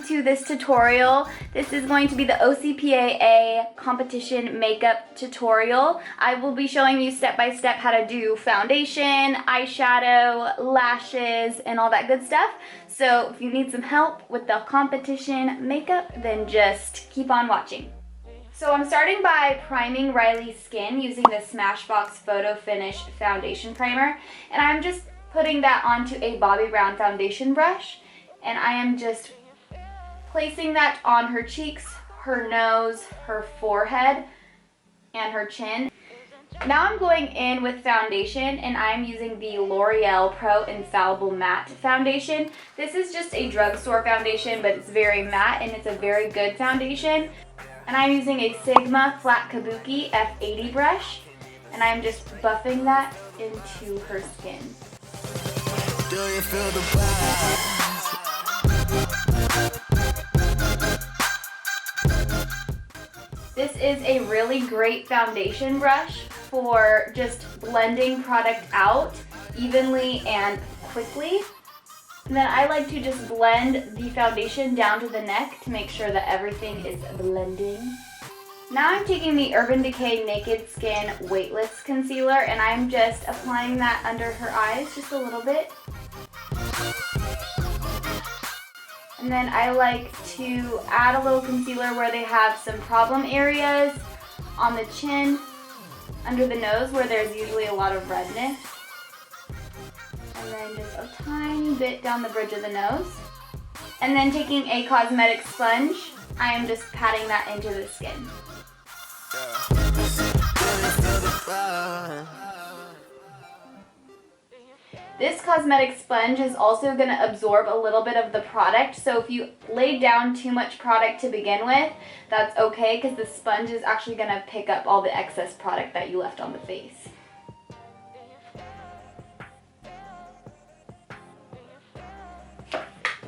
to this tutorial. This is going to be the OCPAA competition makeup tutorial. I will be showing you step by step how to do foundation, eyeshadow, lashes, and all that good stuff. So if you need some help with the competition makeup, then just keep on watching. So I'm starting by priming Riley's skin using the Smashbox Photo Finish Foundation Primer. And I'm just putting that onto a Bobbi Brown foundation brush. And I am just placing that on her cheeks, her nose, her forehead, and her chin. Now I'm going in with foundation, and I'm using the L'Oreal Pro Infallible Matte Foundation. This is just a drugstore foundation, but it's very matte, and it's a very good foundation. And I'm using a Sigma Flat Kabuki F80 brush, and I'm just buffing that into her skin. Do you feel the vibe? This is a really great foundation brush for just blending product out evenly and quickly. And then I like to just blend the foundation down to the neck to make sure that everything is blending. Now I'm taking the Urban Decay Naked Skin Weightless Concealer, and I'm just applying that under her eyes just a little bit. And then I like to add a little concealer where they have some problem areas, on the chin, under the nose where there's usually a lot of redness. And then just a tiny bit down the bridge of the nose. And then taking a cosmetic sponge, I am just patting that into the skin. This cosmetic sponge is also going to absorb a little bit of the product, so if you lay down too much product to begin with, that's okay because the sponge is actually going to pick up all the excess product that you left on the face.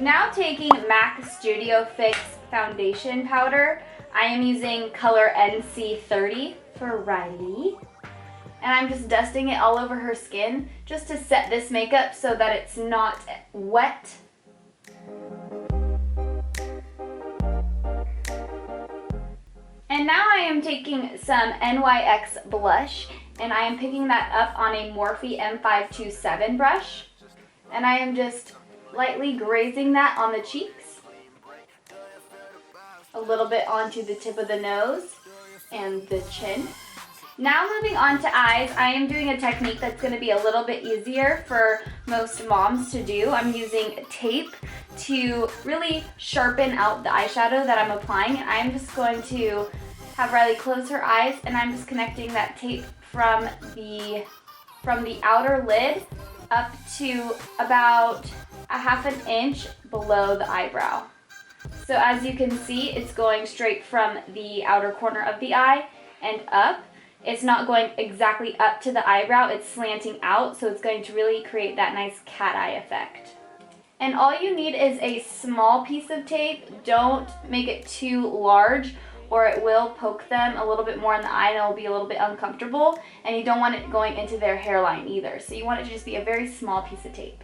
Now taking MAC Studio Fix Foundation Powder, I am using color NC30 for Riley. And I'm just dusting it all over her skin just to set this makeup so that it's not wet. And now I am taking some NYX blush, and I am picking that up on a Morphe M527 brush. And I am just lightly grazing that on the cheeks, a little bit onto the tip of the nose and the chin. Now moving on to eyes, I am doing a technique that's going to be a little bit easier for most moms to do. I'm using tape to really sharpen out the eyeshadow that I'm applying. I'm just going to have Riley close her eyes, and I'm just connecting that tape from the outer lid up to about a ½ an inch below the eyebrow. So as you can see, it's going straight from the outer corner of the eye and up. It's not going exactly up to the eyebrow, it's slanting out, so it's going to really create that nice cat eye effect. And all you need is a small piece of tape. Don't make it too large or it will poke them a little bit more in the eye and it will be a little bit uncomfortable, and you don't want it going into their hairline either. So you want it to just be a very small piece of tape.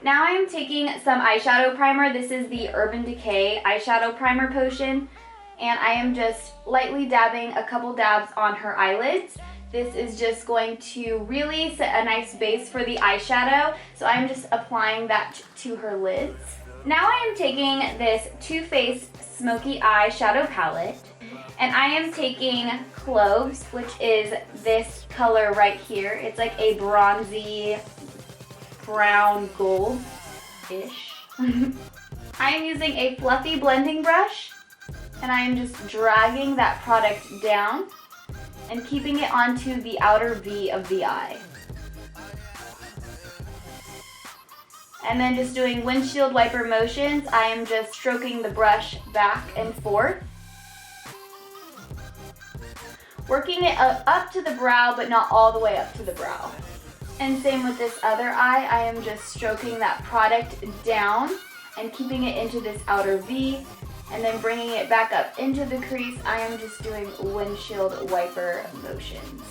Now I am taking some eyeshadow primer. This is the Urban Decay Eyeshadow Primer Potion. And I am just lightly dabbing a couple dabs on her eyelids. This is just going to really set a nice base for the eyeshadow. So I'm just applying that to her lids. Now I am taking this Toofaced Smokey Eyeshadow Palette. And I am taking Cloves, which is this color right here. It's like a bronzy brown gold-ish. I am using a fluffy blending brush. And I am just dragging that product down and keeping it onto the outer V of the eye. And then just doing windshield wiper motions, I am just stroking the brush back and forth. Working it up to the brow, but not all the way up to the brow. And same with this other eye, I am just stroking that product down and keeping it into this outer V. And then bringing it back up into the crease, I am just doing windshield wiper motions.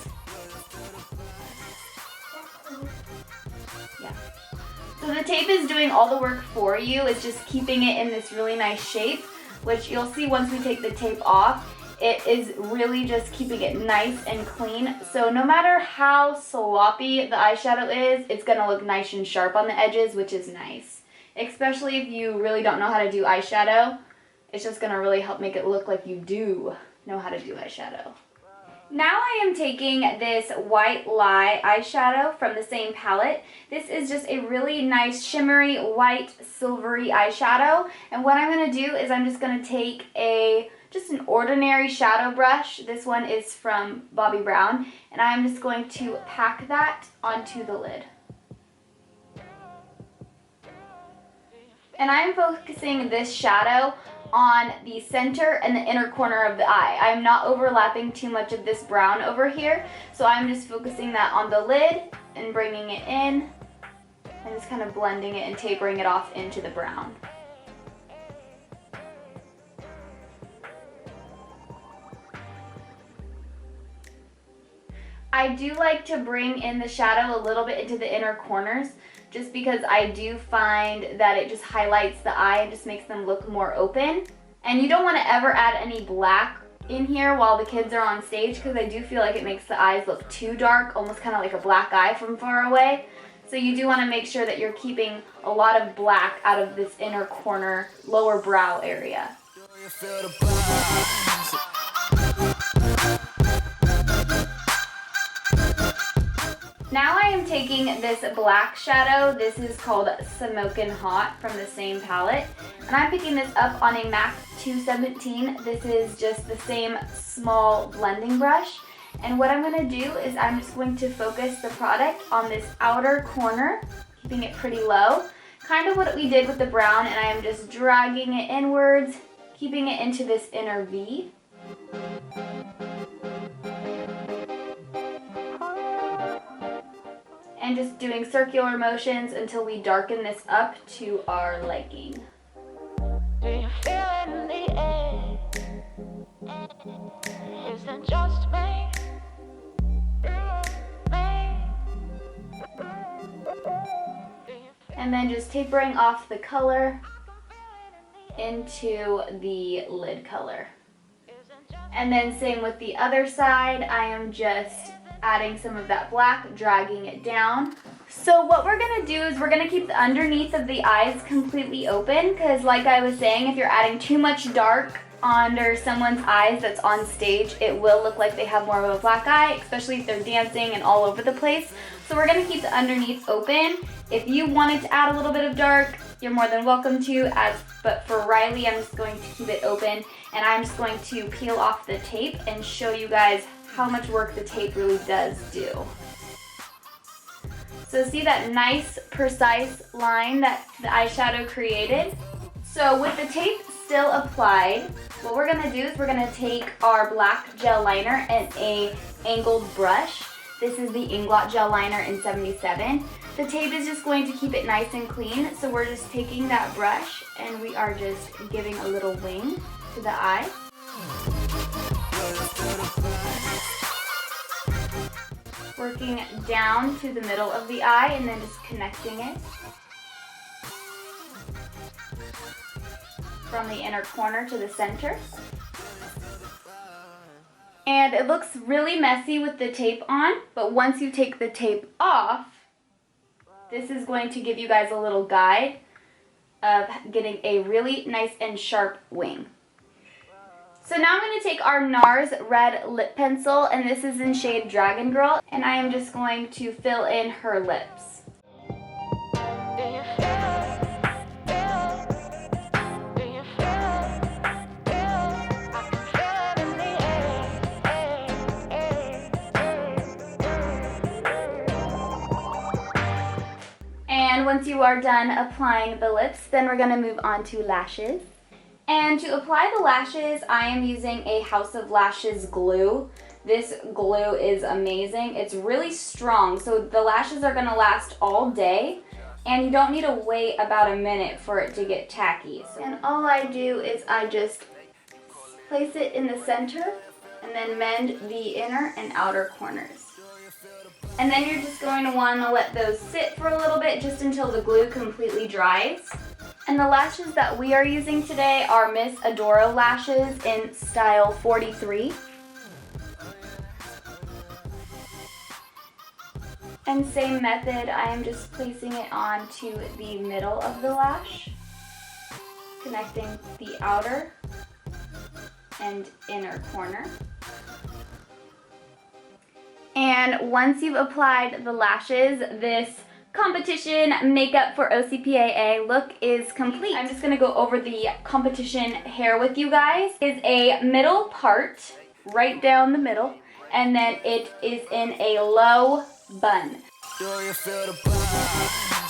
Yeah. So the tape is doing all the work for you. It's just keeping it in this really nice shape, which you'll see once we take the tape off. It is really just keeping it nice and clean. So no matter how sloppy the eyeshadow is, it's gonna look nice and sharp on the edges, which is nice. Especially if you really don't know how to do eyeshadow, it's just gonna really help make it look like you do know how to do eyeshadow. Now I am taking this White Lie eyeshadow from the same palette. This is just a really nice shimmery white silvery eyeshadow. And what I'm going to do is I'm just going to take just an ordinary shadow brush. This one is from Bobbi Brown. And I'm just going to pack that onto the lid. And I'm focusing this shadow on the center and the inner corner of the eye. I'm not overlapping too much of this brown over here, so I'm just focusing that on the lid and bringing it in and just kind of blending it and tapering it off into the brown. I do like to bring in the shadow a little bit into the inner corners, just because I do find that it just highlights the eye and just makes them look more open. And you don't want to ever add any black in here while the kids are on stage, because I do feel like it makes the eyes look too dark, almost kind of like a black eye from far away. So you do want to make sure that you're keeping a lot of black out of this inner corner, lower brow area. Now I am taking this black shadow. This is called Smokin' Hot from the same palette. And I'm picking this up on a MAC 217. This is just the same small blending brush. And what I'm going to do is I'm just going to focus the product on this outer corner, keeping it pretty low. Kind of what we did with the brown, and I am just dragging it inwards, keeping it into this inner V. And just doing circular motions until we darken this up to our liking. Do you feel it in the air? Is it just me? And then just tapering off the color into the lid color. And then same with the other side, I am just adding some of that black, dragging it down. So what we're gonna do is we're gonna keep the underneath of the eyes completely open, because like I was saying, if you're adding too much dark under someone's eyes that's on stage, it will look like they have more of a black eye, especially if they're dancing and all over the place. So we're gonna keep the underneath open. If you wanted to add a little bit of dark, you're more than welcome to, but for Riley, I'm just going to keep it open, and I'm just going to peel off the tape and show you guys how much work the tape really does do. So see that nice, precise line that the eyeshadow created? So with the tape still applied, what we're gonna do is we're gonna take our black gel liner and a angled brush. This is the Inglot gel liner in 77. The tape is just going to keep it nice and clean, so we're just taking that brush and we are just giving a little wing to the eye. Working down to the middle of the eye and then just connecting it from the inner corner to the center. And it looks really messy with the tape on, but once you take the tape off, this is going to give you guys a little guide of getting a really nice and sharp wing. So now I'm going to take our NARS red lip pencil, and this is in shade Dragon Girl, and I am just going to fill in her lips. And once you are done applying the lips, then we're going to move on to lashes. And to apply the lashes, I am using a House of Lashes glue. This glue is amazing. It's really strong, so the lashes are going to last all day, and you don't need to wait about a minute for it to get tacky. And all I do is I just place it in the center and then mend the inner and outer corners. And then you're just going to want to let those sit for a little bit just until the glue completely dries. And the lashes that we are using today are Miss Adora lashes in style 43. And same method, I am just placing it onto the middle of the lash, connecting the outer and inner corner. And once you've applied the lashes, this competition makeup for OCPAA look is complete. I'm just gonna go over the competition hair with you guys. It is a middle part, right down the middle, and then it is in a low bun. Do you feel the vibe?